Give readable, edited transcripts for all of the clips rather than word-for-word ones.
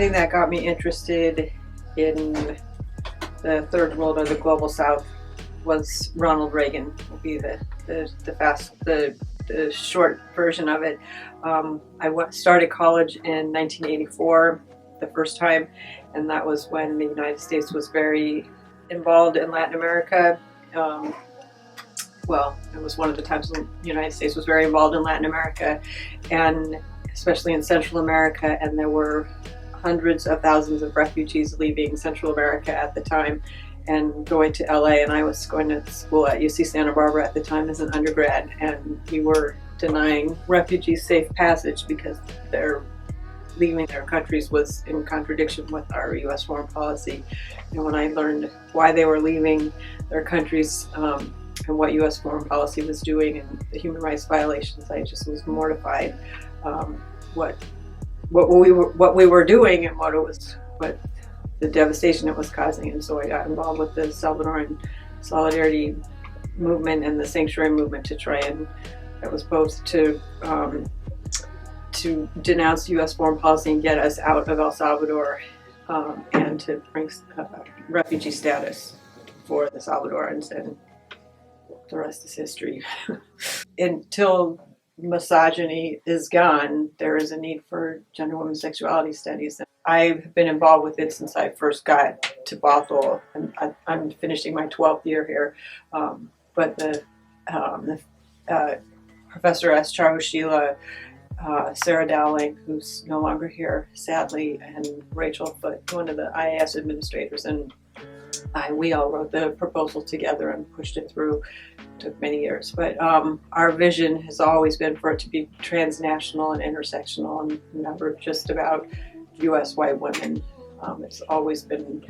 thing that got me interested in the third world or the global south was Ronald Reagan. Will be the short version of it. I started college in 1984 the first time, and that was when the United States was very involved in Latin America. Well, it was one of the times the United States was very involved in Latin America, and especially in Central America, and there were hundreds of thousands of refugees leaving Central America at the time and going to LA, and I was going to school at UC Santa Barbara at the time as an undergrad, and we were denying refugees safe passage because their leaving their countries was in contradiction with our U.S. foreign policy. And when I learned why they were leaving their countries and what U.S. foreign policy was doing and the human rights violations, I just was mortified. What we were doing and what the devastation it was causing, and so I got involved with the Salvadoran Solidarity movement and the Sanctuary movement to try and, that was both to denounce U.S. foreign policy and get us out of El Salvador, and to bring refugee status for the Salvadorans, and the rest is history. Until misogyny is gone, there is a need for gender, women's sexuality studies. I've been involved with it since I first got to Bothell, and I'm finishing my 12th year here. But the Professor S. Charushila, Sarah Dowling, who's no longer here, sadly, and Rachel Foote, one of the IAS administrators, and we all wrote the proposal together and pushed it through. It took many years, but our vision has always been for it to be transnational and intersectional, and never just about U.S. white women. It's always been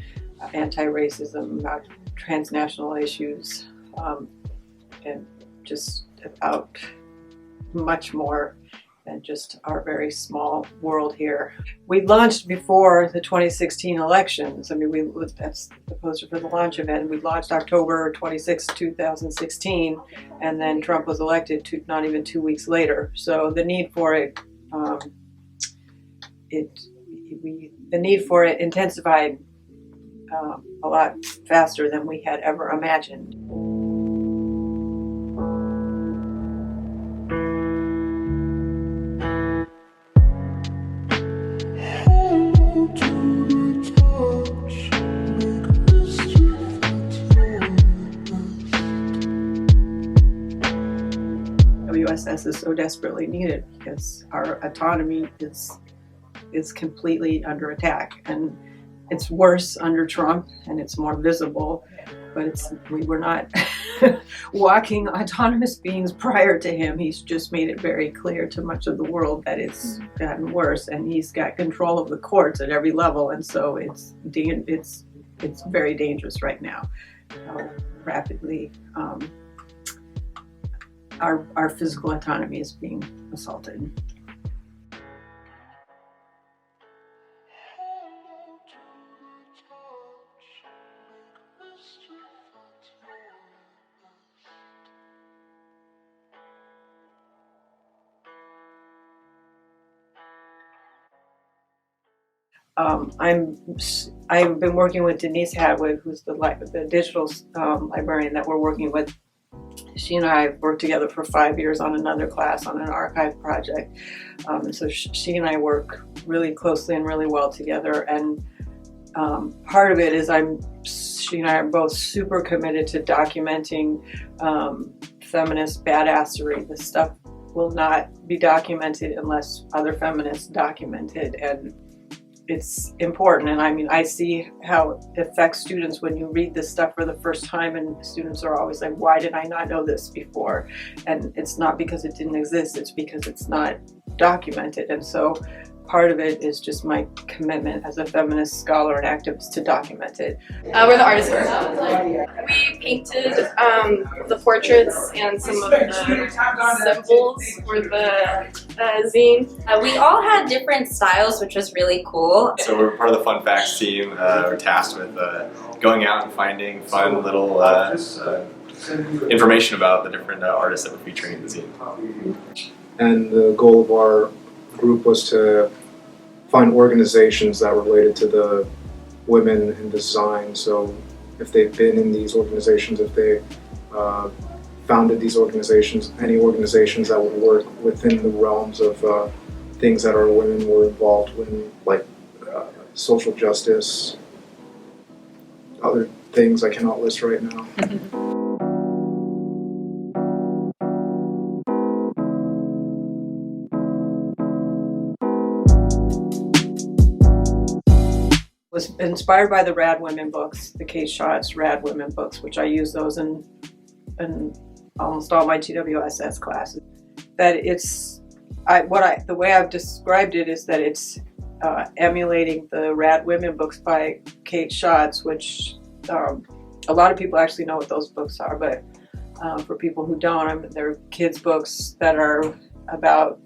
anti-racism, about transnational issues, and just about much more than just our very small world here. We launched before the 2016 elections. I mean, that's the poster for the launch event. We launched October 26, 2016, and then Trump was elected not even 2 weeks later. So the need for it, the need for it intensified a lot faster than we had ever imagined. WSS is so desperately needed because our autonomy is completely under attack, and it's worse under Trump, and it's more visible, but we were not walking autonomous beings prior to him. He's just made it very clear to much of the world that it's gotten worse, and he's got control of the courts at every level, and so it's very dangerous right now. Rapidly, our physical autonomy is being assaulted. I've been working with Denise Hadwig, who's the digital librarian that we're working with. She and I worked together for 5 years on another class on an archive project. So she and I work really closely and really well together. And part of it is she and I are both super committed to documenting feminist badassery. This stuff will not be documented unless other feminists document it. And it's important, and I mean, I see how it affects students when you read this stuff for the first time, and students are always like, why did I not know this before? And it's not because it didn't exist, it's because it's not documented. And so part of it is just my commitment as a feminist scholar and activist to document it. We're the artist group. We painted the portraits and some of the symbols for the zine. We all had different styles, which was really cool. So we're part of the Fun Facts team. We're tasked with going out and finding fun little information about the different artists that we're featuring in the zine. And the goal of our group was to find organizations that related to the women in design. So if they've been in these organizations, if they founded these organizations, any organizations that would work within the realms of things that our women were involved in, like social justice, other things I cannot list right now. Was inspired by the Rad Women books, the Kate Scott's Rad Women books, which I use those in almost all my GWSS classes. That it's, the way I've described it is that it's emulating the Rad Women books by Kate Scott's, which a lot of people actually know what those books are, but for people who don't, they're kids' books that are about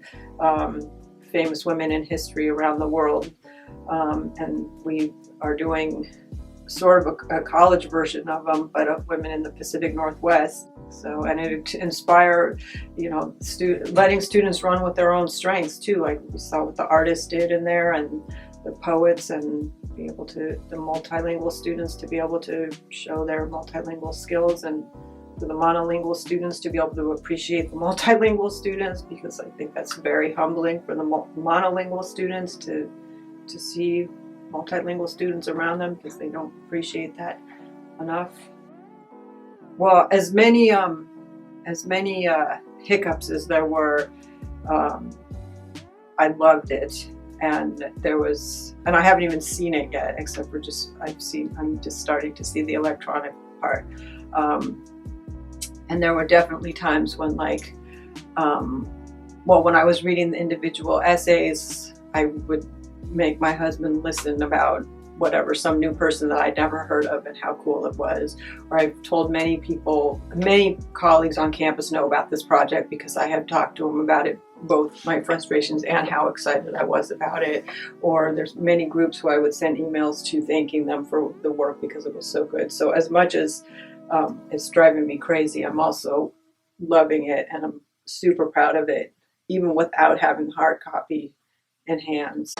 famous women in history around the world. And we are doing sort of a college version of them, but of women in the Pacific Northwest. So, and it inspire, you know, letting students run with their own strengths too, like we saw what the artists did in there, and the poets, and be able to, the multilingual students to be able to show their multilingual skills, and for the monolingual students to be able to appreciate the multilingual students, because I think that's very humbling for the monolingual students to see multilingual students around them, because they don't appreciate that enough. Well, as many hiccups as there were, I loved it, and I haven't even seen it yet, except for I'm just starting to see the electronic part. And there were definitely times when, like, when I was reading the individual essays, I would make my husband listen about whatever, some new person that I'd never heard of and how cool it was. Or I've told many colleagues on campus know about this project because I had talked to them about it, both my frustrations and how excited I was about it. Or there's many groups who I would send emails to thanking them for the work because it was so good. So as much as it's driving me crazy, I'm also loving it, and I'm super proud of it, even without having hard copy in hands.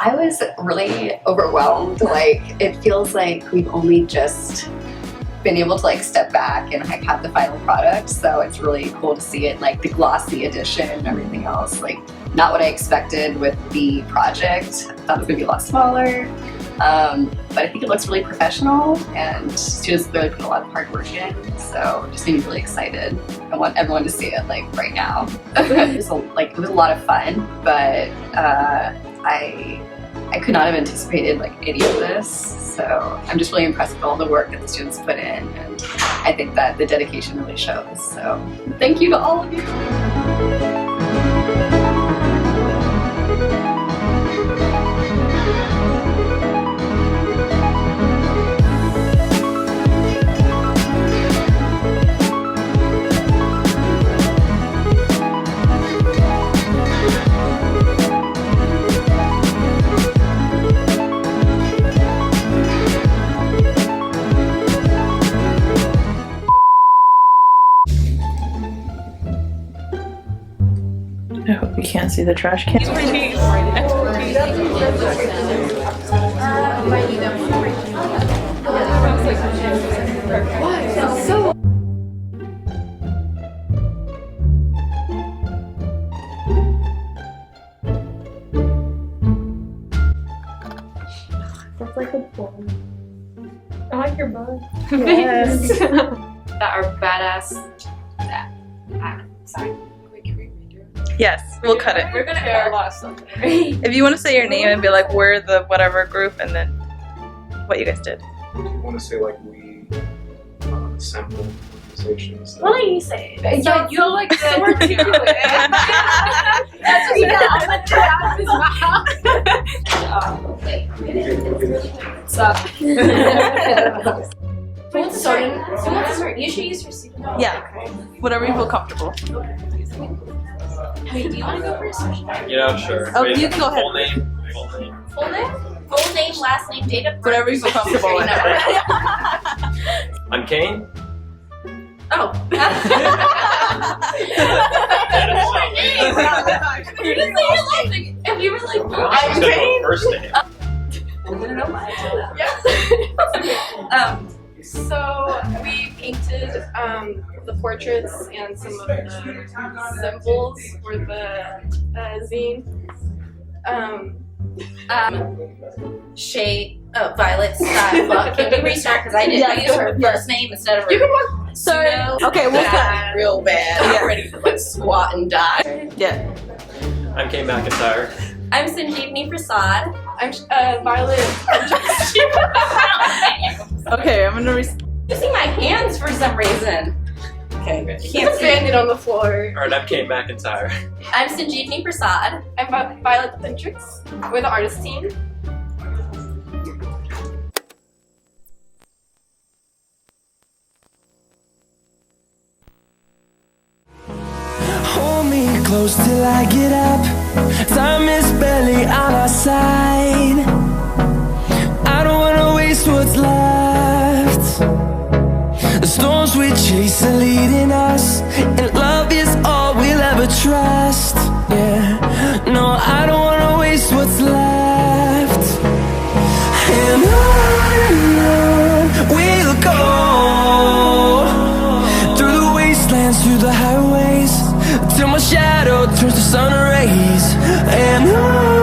I was really overwhelmed. Like, it feels like we've only just been able to like step back and like have the final product. So it's really cool to see it, like the glossy edition and everything else. Like, not what I expected with the project. I thought it was gonna be a lot smaller. But I think it looks really professional, and students really put a lot of hard work in. So just made me really excited. I want everyone to see it like right now. It was a lot of fun, but I could not have anticipated like any of this. So I'm just really impressed with all the work that the students put in, and I think that the dedication really shows. So thank you to all of you. I hope you can't see the trash can. That's like a bone. I like your bone. Yes. That are badass. Sorry. Yes, we'll cut it. We're gonna cut a lot of stuff. If you want to say your name and be like, we're the whatever group, and then what you guys did. Do you want to say like we assemble organizations? Why don't you say it? So you're like the word to do it. That's what he got. I'm gonna do it out of his mouth. So what's starting? So what's start? You should use your seat. Yeah, whatever you feel comfortable. Wait, do you want to go first? You know, sure. Oh, Wait, you can go ahead. Full name. Full name? Full name, last name, date of birth. Whatever you feel comfortable with. I'm Kane. Oh. You didn't say your last name. If you were like, I'm Kane. First name. I don't know why I said that. So we painted the portraits and some of the symbols for the zine. Violet style. Can you restart? Because I didn't use her first name instead of her. You can walk. Sorry. Okay, we'll cut. real bad. Yeah. I'm ready to like squat and die. Yeah. I'm Kane McIntyre. I'm Sanjeevni Prasad. I'm Violet. Okay, I'm gonna Using my hands for some reason. Okay. He's Can't a see. bandit on the floor. Alright, I'm Kane McIntyre. I'm Sanjeevni Prasad. I'm Violet Pintrix. We're the artist team. Hold me close till I get up. Time is barely on our side. I don't wanna waste what's left. The storms we chase are leading us, and love is all we'll ever trust. Yeah, no, I don't wanna waste what's left. And on we'll go, through the wastelands, through the highways, till my shadow turns to sun rays. And on